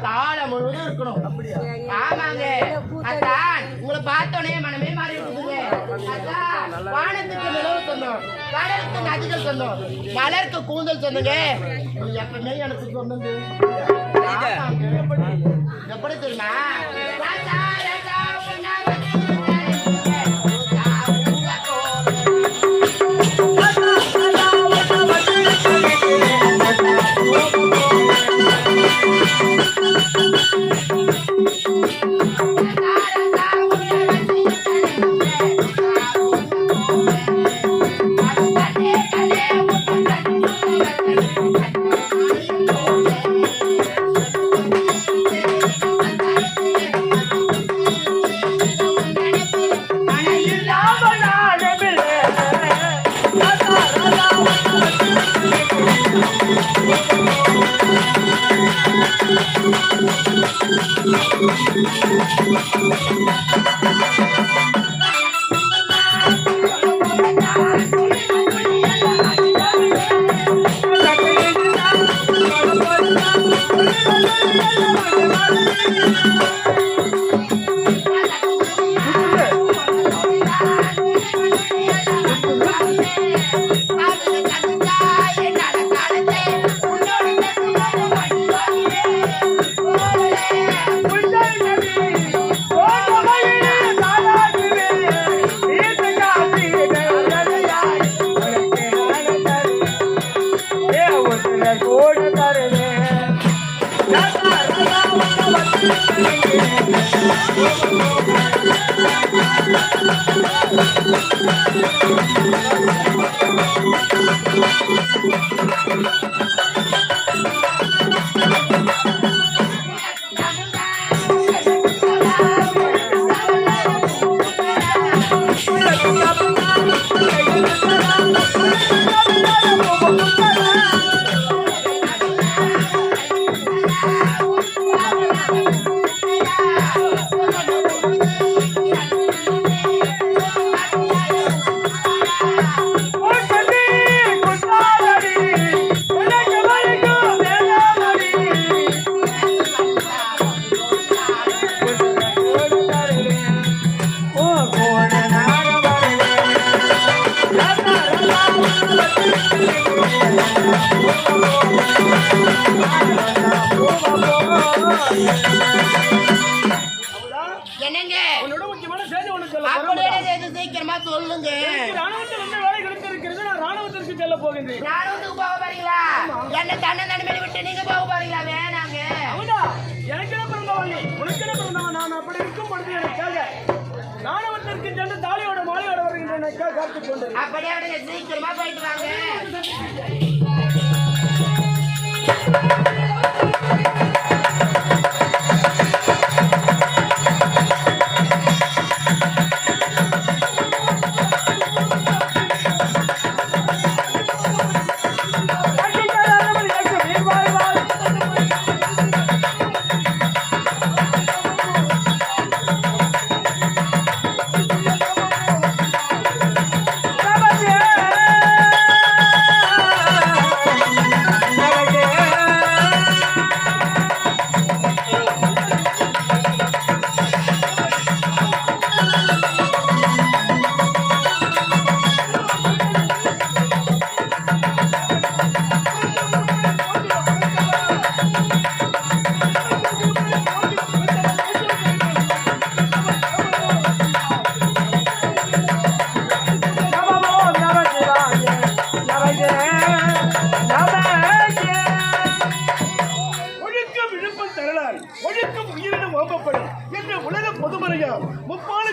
காலம் முழுவதும் இருக்கணும். ஆமாங்க அதான் உங்களை பார்த்தோன்னே மனமே மாறி இருக்குதுங்க. வானத்துக்கு நிலவு சொந்தம், கடலுக்கு நதிகள் சொந்தம், மலருக்கு கூந்தல் சொந்தங்க. எப்பவுமே எனக்கு சொந்தங்க. எப்படி தெரியுமா? என்னங்க சீக்கிரமா சொல்லுங்க. ராணுவத்திற்கு செல்ல போகின்றேன். ராணுவத்துக்கு போக போறீங்களா? என்ன தன்னை தனிமையை விட்டு நீங்க போக போறீங்களா? வேணாங்க. எனக்கு என்ன பிறந்தவள்ளி, உனக்கு என்ன பிறந்தவன்? நான் அப்படி இருக்கும் பொழுது எனக்காக ராணுவத்திற்கு சென்று தாலியோட மாலையோட வருகின்றேன். காத்துக் கொண்டு அப்படியே சீக்கிரமா போயிட்டு வாங்க.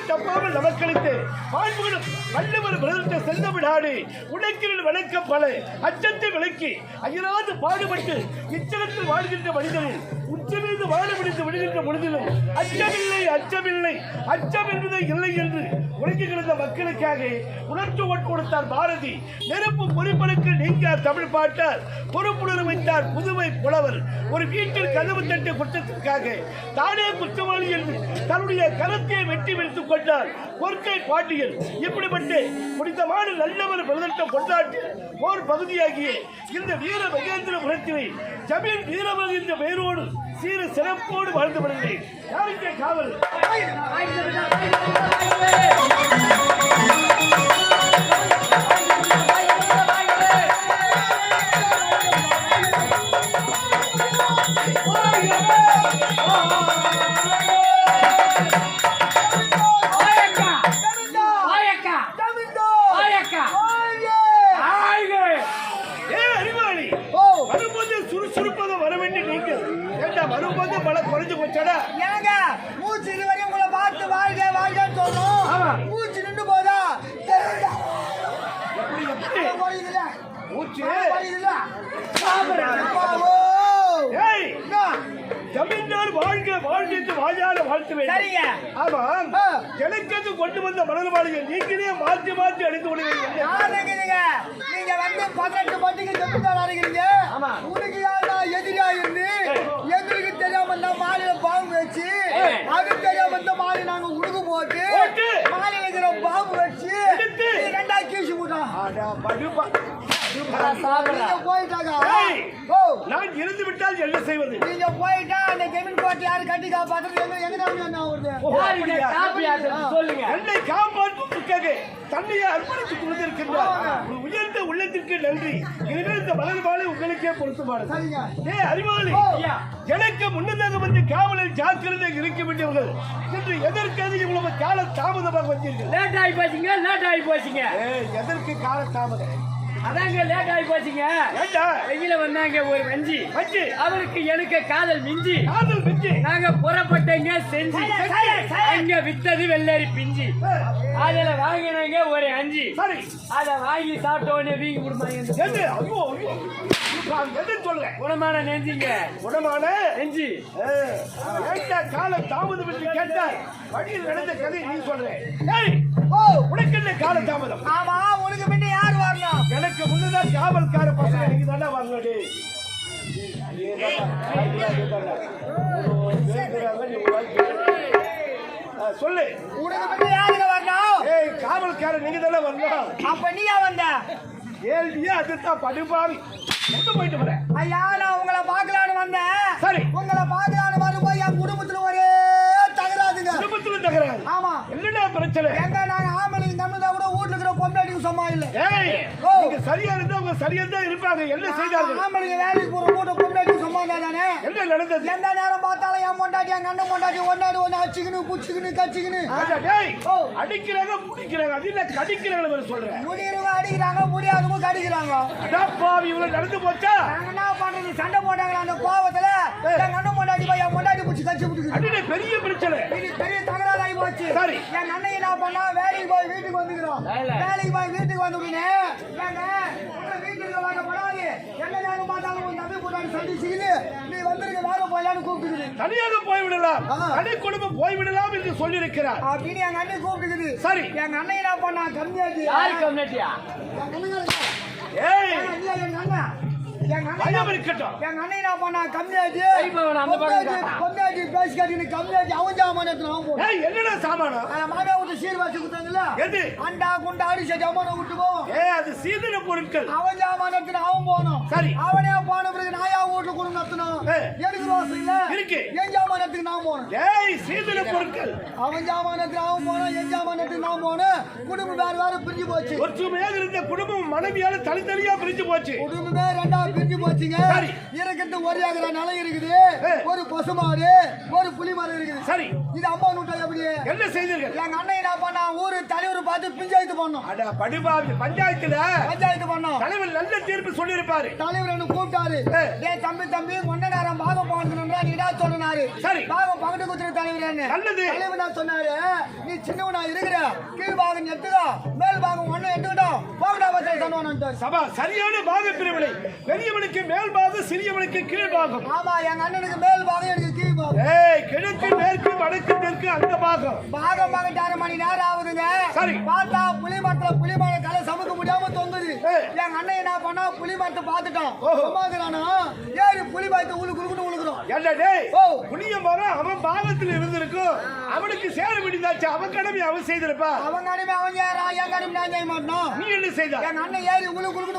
தப்பாமல் நமக்களித்து வாழ்வுகளும் வல்லவர் விரதத்தை செல்ல விடாது உனக்கில் வணக்க பல அச்சத்தை விளக்கி அயராது பாடுபட்டு இச்சகத்தில் வாழ்கின்ற மனிதனில் உச்சமீது வாழ முடிந்து விடுகின்ற பொழுதிலும் அச்சமில்லை அச்சமில்லை அச்சம் என்பதே இல்லை என்று உலகி கிடந்த மக்களுக்காக உணர்ச்சி கொடுத்தார் பாரதி. நெருப்பு பொறிப்பனுக்கு நீங்க தமிழ் பாட்டார் பொறுப்புணர்வு வைத்தார் புதுவை புலவர். ஒரு வீட்டில் கதவு தட்டு குற்றத்திற்காக தானே குற்றவாளி என்று தன்னுடைய கரத்தை வெட்டி வைத்துக் கொண்டார் பொற்கை பாட்டியல். இப்படிப்பட்டு புனிதமான நல்லவர் பிரதட்டம் கொண்டாட்டி போர் பகுதியாகிய இந்த வீர மகேந்திரபுரத்திலே ஜமீன் வீரமன் என்ற பெயரோடு சீர சிறப்போடு வாழ்ந்து வருகிறேன். யாருக்கே காவல் சுறுசுறுப்பாக வர வேண்டிய நீங்கள் வரும்போது பல குறைஞ்சு போச்சடா. ஏங்க மூச்சு இதுவரையும் உங்களை பார்த்து வாழ்க வாழ்கன்னு சொல்றோம். மூச்சு நின்று போதா மூச்சு மூச்சு ஜமீன்தார் வாழ்க வாழ்க என்று வாயால வாழ்த்துவேன். சரிங்க. ஆமா எனக்கு கொண்டு வந்த மலர் மாளிகை நீங்களே மாற்றி மாற்றி அடித்து விடுவீங்க. நீங்க வந்து 18 பட்டிக்கு ஜமீன்தார் அடிக்கிறீங்க. உனக்கு யாரா எதிரியா இருந்து எங்களுக்கு தெரியாம இந்த மாலையில பாம்பு வச்சு அது தெரியாம இந்த மாலை நாங்க உடுக்கு போட்டு மாலையில இருக்கிற பாம்பு வச்சு ரெண்டா கீழ்ச்சி போட்டோம். போயிட்டாங்க. நான் இருந்து விட்டால் என்ன செய்வது? நீங்க போயிட்டா அந்த ஜமீன் கோட்டை யாரு கட்டி காப்பாத்துறது என்னை காப்பாற்றுவதற்காக தன்னையை அர்ப்பணித்துக் கொண்டிருக்கின்றார். உயர்ந்த உள்ளத்திற்கு நன்றி. இனிமேல் இந்த மலர் மாலை உங்களுக்கே பொருத்தமானது. அறிவாளி எனக்கு முன்னதாக வந்து காவலில் ஜாக்கிரதை இருக்க வேண்டியவர்கள் என்று எதற்காக இவ்வளவு கால தாமதமாக வந்தீர்கள்? லேட் ஆகி போச்சுங்க. எதற்கு கால தாமதம்? அதாங்க லேட் ஆகி போச்சுங்க. வெளியில வந்தாங்க ஒரு வஞ்சி அவருக்கு எனக்கு காதல் மிஞ்சி நாங்க புறப்பட்டங்க செஞ்சு அங்க வித்தது வெள்ளரி பிஞ்சி அதுல வாங்கினாங்க ஒரு அஞ்சி அத வாங்கி சாப்பிட்ட உடனே வீங்கி கொடுப்பாங்க. குணமான நெஞ்சிங்க குணமான நெஞ்சி கால தாமதம் என்று கேட்டால் வழியில் நடந்த கதை நீ சொல்றேன். உனக்கு என்ன கால தாமதம்? ஆமா உனக்கு முன்ன யாரு வரணும்? எனக்கு முன்னதான் காவல்கார பசங்க நீங்க தானே வாங்கடி. சொல்லு உனக்கு முன்ன யாருங்க வரணும்? காவல்கார நீங்க தானே வரணும். அப்ப நீயா வந்த? கேள்வியா அதுதான் படுபாவி. எங்க போயிட்டு வர? ஐயா நான் உங்களை பாக்கலான்னு வந்தேன். சரி உங்களை பாக்கலான்னு வரும்போது என் குடும்பத்துல ஒரே தகராதுங்க. குடும்பத்துல தகராது? ஆமா. என்னடா பிரச்சனை? எங்க நாங்க ஆம்பளைங்க தமிழ்தான் கூட வீட்டுல இருக்கிற பொண்டாட்டிக்கு சும்மா இல்ல. நீங்க சரியா இருந்தா அவங்க சரியா தான் இருப்பாங்க. என்ன செய்தார்கள்? ஆம்பளைங்க வேலைக்கு போற கூட பொண்டாட்டிக்கு சும்மா தானே. என்ன நடந்தது? எந்த நேரம் பார்த்தாலும் என் பொண்டாட்டி என் கண்ணு பொண்டாட்டி ஒன்னாடு ஒன்னு அடிச்சுக்கின்னு புடிச்சுக்கின்னு கச்சிக்கின்னு அடிக்கிறாங்க முடிக்கிறாங்க. அது என்ன கடிக்கிறாங்க சொல்றேன்? முடியறவங்க அடிக்கிறாங்க முடியாதவங்க கடிக்கிறாங்க. இவ்வளவு நடந்து போச்சா? நாங்க என்ன பண்றது? சண்டை போட்டாங்களா அந்த கோவத்துல என் கண்ணு பொண்டாட்டி போய் என் பொண்டாட்டி புடிச்சு கச்சி புடிச்சு பெரிய பிரச்சனை. பெரிய தகராறு ஆகி போச்சு. என் அண்ணன் என்ன பண்ணா வேலைக்கு போய் வீட்டுக்கு வந்துக்கிறோம். வேலைக்கு போய் வீட்டுக்கு வந்து வீட்டுக்கு வாங்கப்படாது என்ன நேரம் பார்த்தாலும் உன் தம்பி போட்டாலும் சந்திச்சுக்கிது நீ வந்திருக்க வேலை போயிடலான்னு கூப்பிட்டுக்குது. தனியாக போய்விடலாம் தனி குடும்பம் போய்விடலாம் என்று சொல்லியிருக்கிறார் அப்படின்னு எங்க அண்ணன் கூப்பிட்டுக்குது. சரி எங்க அண்ணன் என்ன பண்ணா கம்மியாச்சு என்னடா சாமானம் சீர்வாசி கொடுத்தாங்கல்ல அண்டா குண்டா அடிச்ச ஜாமான விட்டு போவோம். அது சீதன பொருட்கள் அவன் ஜாமானத்துல அவன் போனோம். சரி அவனே போன பிறகு நாயா வீட்டுல கொண்டு நடத்தணும். எனக்கு ரோசம் இல்ல இருக்கு. என் ஜாமானத்துக்கு நான் போனோம். சீதன பொருட்கள் அவன் ஜாமானத்துக்கு அவன் போனோம். என் ஜாமானத்துக்கு நான் போனோம். குடும்பம் வேற வேற பிரிஞ்சு போச்சு. ஒற்றுமையாக இருந்த குடும்பம் மனைவியால தனித்தனியா பிரிஞ்சு போச்சு. குடும்பமே ரெண்டா பிரிஞ்சு போச்சுங்க. சரி. இருக்கிறது ஒரு ஏக்கரா நிலம் இருக்குது, ஒரு பசுமாடு, ஒரு புலி மரம் இருக்குது. சரி, இது அம்மா நூற்றாண்டு எப்படி என்ன செய்தீர்கள்? எங்க அண்ணன் என்ன பண்ணா, ஊரு தலைவர் பார்த்து பஞ்சாயத்து பண்ணோம். அட படுபாவி, பஞ்சாயத்துல பஞ்சாயத்து பண்ணோம். தலைவர் நல்ல தீர்ப்பு சொல்லியிருப்பாரு. தலைவர் என்ன கூப்பிட்டாரு. டேய் தம்பி ஒன்ன நேரம் பாகம் பாக்கணும்னா நீடா சொன்னாரு. சரி, பாகம் பக்கத்து குத்துற தலைவர் என்ன நல்லது. தலைவர் நான் சொன்னாரு, நீ சின்னவனா இருக்கிற, கீழ் பாகம் எடுத்துக்கோ, மேல் பாகம் ஒண்ணு எடுத்துக்கிட்டோம், போகடா பத்திர சொன்னான்ட்டாரு. சபா சரியான பாக பிரிவினை. பெரியவனுக்கு மேல் பாகம், சிறியவனுக்கு கீழ் பாகம். ஆமா, எங்க அண்ணனுக்கு மேல் பாகம், எனக்கு கீழ் பாகம். ஏய், கிழக்கு மேற்கு வடக்கு தெற்கு அந்த பாகம். பாகம் பாகம் 6 மணி நேரம் ஆகுதுங்க. சரி, பார்த்தா புலி மரத்துல கலை சமக்க முடியாம தொங்குது. எங்க அண்ணன் என்ன பண்ணா, புலி மரத்தை பார்த்துட்டான். சும்மாக்குறானா, ஏறி புலி மரத்தை உழுக்குன்னு உழுக்குறோம். என்ன டேய், புளிய மரம் அவன் பாகத்தில் இருந்திருக்கும், அவனுக்கு சேர விடிந்தாச்சு, அவன் கடமை அவன் செய்திருப்பா. அவன் கடமை அவன் ஏறா, என் கடமை நான் செய்ய மாட்டோம். நீ என்ன செய்த? எங்க அண்ணன் ஏறி உழுக்குன்னு